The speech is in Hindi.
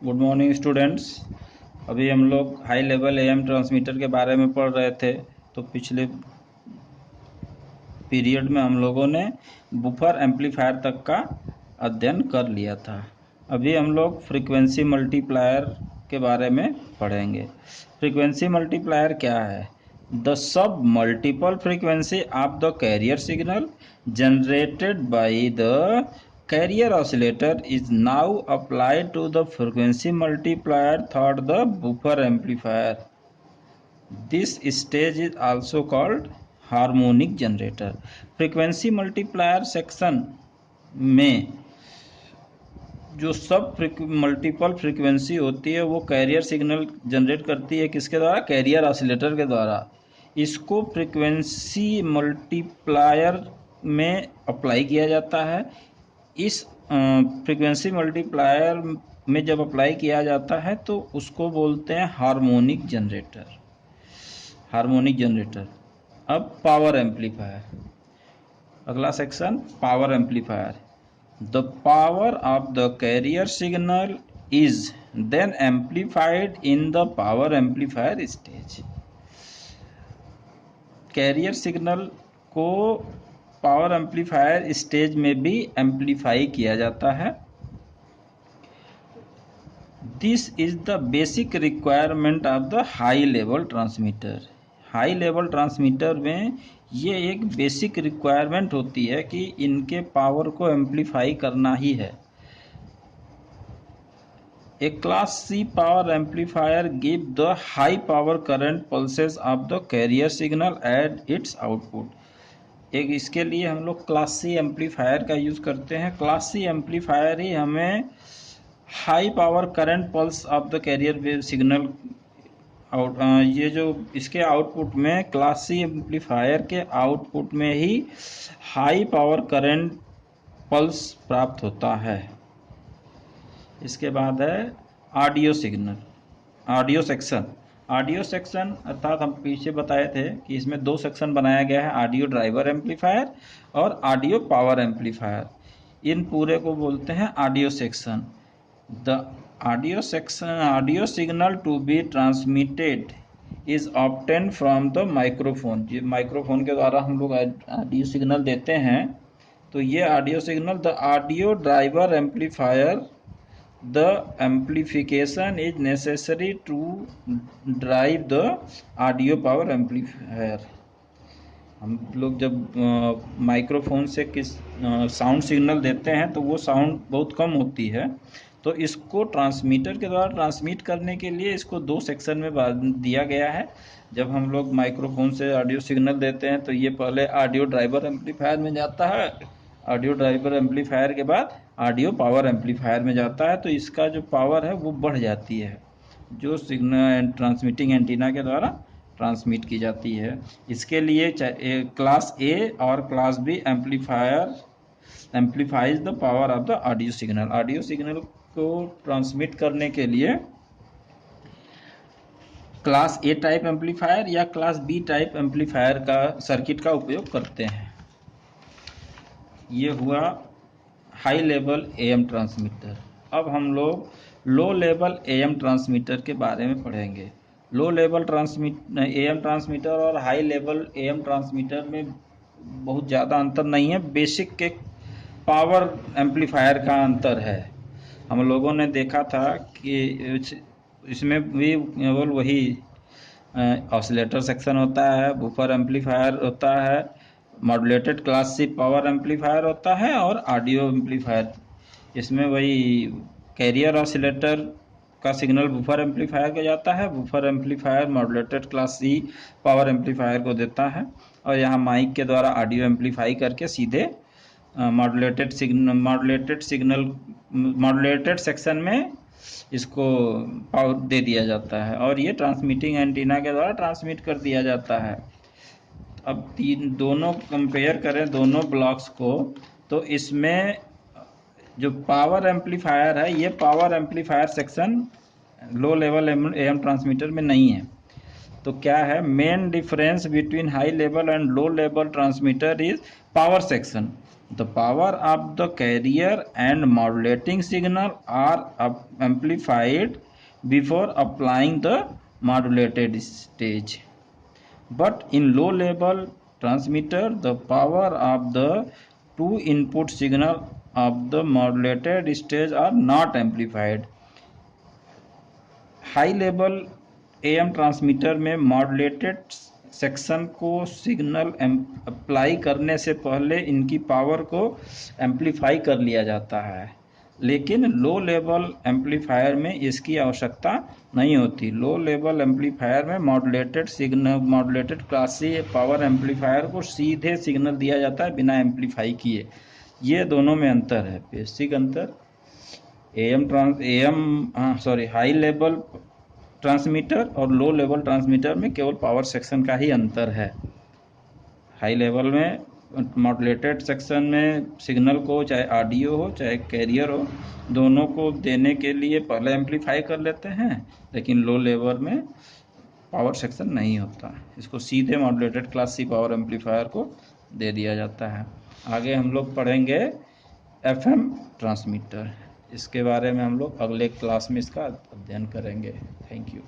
Good morning students. अभी हम लोग हाई लेवल एएम ट्रांसमीटर के बारे में पढ़ रहे थे। तो पिछले पीरियड में हम लोगों ने बुफर एम्पलीफायर तक का अध्ययन कर लिया था। अभी हम लोग फ्रीक्वेंसी मल्टीप्लायर के बारे में पढ़ेंगे। फ्रीक्वेंसी मल्टीप्लायर क्या है? The sub multiple frequency of the carrier signal generated by the carrier oscillator is now applied to the frequency multiplier through the buffer amplifier. This stage is also called harmonic generator. frequency multiplier section में जो सब मल्टीपल फ्रीक्वेंसी होती है वो कैरियर सिग्नल जनरेट करती है। किसके द्वारा? कैरियर ऑसिलेटर के द्वारा। इसको फ्रीक्वेंसी मल्टीप्लायर में अप्लाई किया जाता है। इस फ्रीक्वेंसी मल्टीप्लायर में जब अप्लाई किया जाता है तो उसको बोलते हैं हार्मोनिक जनरेटर। Harmonic generator. अब पावर एम्पलीफायर, अगला section power amplifier. The power of the carrier signal is then amplified in the power amplifier stage. Carrier signal को पावर एम्पलीफायर स्टेज में भी एम्पलीफाई किया जाता है। This is the basic requirement of the high level transmitter. High level transmitter में ये एक बेसिक रिक्वायरमेंट होती है कि इनके पावर को एम्पलीफाई करना ही है। A class C power amplifier give the high power current pulses of the carrier signal at its output. एक इसके लिए हम लोग क्लास सी एम्पलीफायर का यूज़ करते हैं। क्लास सी एम्पलीफायर ही हमें high power current pulse of the carrier wave signal out ये जो इसके आउटपुट में क्लास सी एम्पलीफायर के आउटपुट में ही हाई पावर करंट पल्स प्राप्त होता है। इसके बाद है audio signal, audio section. Audio section अर्थात हम पीछे बताए थे कि इसमें दो सेक्शन बनाया गया है, ऑडियो ड्राइवर एम्पलीफायर और ऑडियो पावर एम्पलीफायर। इन पूरे को बोलते हैं audio section. The audio section, audio signal to be transmitted is obtain from the microphone. ये माइक्रोफोन के द्वारा हम लोग ऑडियो सिग्नल देते हैं। तो ये audio signal, the audio driver amplifier, the amplification is necessary to drive the audio power amplifier। हम लोग जब माइक्रोफोन से किस साउंड सिग्नल देते हैं तो वो साउंड बहुत कम होती है। तो इसको ट्रांसमीटर के द्वारा ट्रांसमिट करने के लिए इसको दो सेक्शन में दिया गया है। जब हम लोग माइक्रोफोन से ऑडियो सिग्नल देते हैं तो ये पहले ऑडियो ड्राइवर एम्पलीफायर में जाता है। ऑडियो ड्राइवर एम्पलीफायर के बाद ऑडियो पावर एम्पलीफायर में जाता है। तो इसका जो पावर है वो बढ़ जाती है जो सिग्नल ट्रांसमिटिंग एंटीना के द्वारा ट्रांसमिट की जाती है। इसके लिए क्लास ए और class B amplifier amplifies the power of the audio signal. Audio signal को ट्रांसमिट करने के लिए क्लास ए टाइप एम्पलीफायर या क्लास बी टाइप एम्पलीफायर का सर्किट का उपयोग करते हैं। ये हुआ हाई लेवल एएम ट्रांसमीटर। अब हम लोग लो लेवल एएम ट्रांसमीटर के बारे में पढ़ेंगे। लो लेवल एएम ट्रांसमीटर और हाई लेवल एएम ट्रांसमीटर में बहुत ज़्यादा अंतर नहीं है, बेसिक के पावर एम्पलीफायर का अंतर है। हम लोगों ने देखा था कि इसमें भी केवल वही ऑसिलेटर सेक्शन होता है, बफर एम्पलीफायर होता है, modulated class C power amplifier होता है और ऑडियो एम्पलीफायर। इसमें वही कैरियर ऑसिलेटर का सिग्नल बफर एम्पलीफायर को जाता है, buffer amplifier modulated class C power amplifier को देता है और यहाँ माइक के द्वारा ऑडियो एम्पलीफाई करके सीधे मॉड्यूलेटेड सेक्शन में इसको पावर दे दिया जाता है और ये ट्रांसमिटिंग एंटीना के द्वारा ट्रांसमिट कर दिया जाता है। अब दोनों कंपेयर करें दोनों ब्लॉक्स को तो इसमें जो पावर एम्पलीफायर है ये power amplifier section low level am transmitter में नहीं है। तो क्या है main difference between high level and low level transmitter is power section. The power of the carrier and modulating signal are amplified before applying the modulated stage. But in low level transmitter, the power of the two input signal of the modulated stage are not amplified. High level am transmitter में मॉड्यूलेटेड सेक्शन को सिग्नल अप्लाई करने से पहले इनकी पावर को एम्पलीफाई कर लिया जाता है, लेकिन लो लेवल एम्पलीफायर में इसकी आवश्यकता नहीं होती। लो लेवल एम्पलीफायर में modulated class C power amplifier को सीधे सिग्नल दिया जाता है बिना एम्पलीफाई किए। ये दोनों में अंतर है, बेसिक अंतर। हाई लेवल ट्रांसमीटर और लो लेवल ट्रांसमीटर में केवल पावर सेक्शन का ही अंतर है। हाई लेवल में मॉड्यूलेटेड सेक्शन में सिग्नल को, चाहे ऑडियो हो चाहे कैरियर हो, दोनों को देने के लिए पहले एम्पलीफाई कर लेते हैं, लेकिन लो लेवल में पावर सेक्शन नहीं होता, इसको सीधे modulated class C power amplifier को दे दिया जाता है। आगे हम लोग पढ़ेंगे एफएम ट्रांसमीटर, इसके बारे में हम लोग अगले क्लास में इसका अध्ययन करेंगे। Thank you.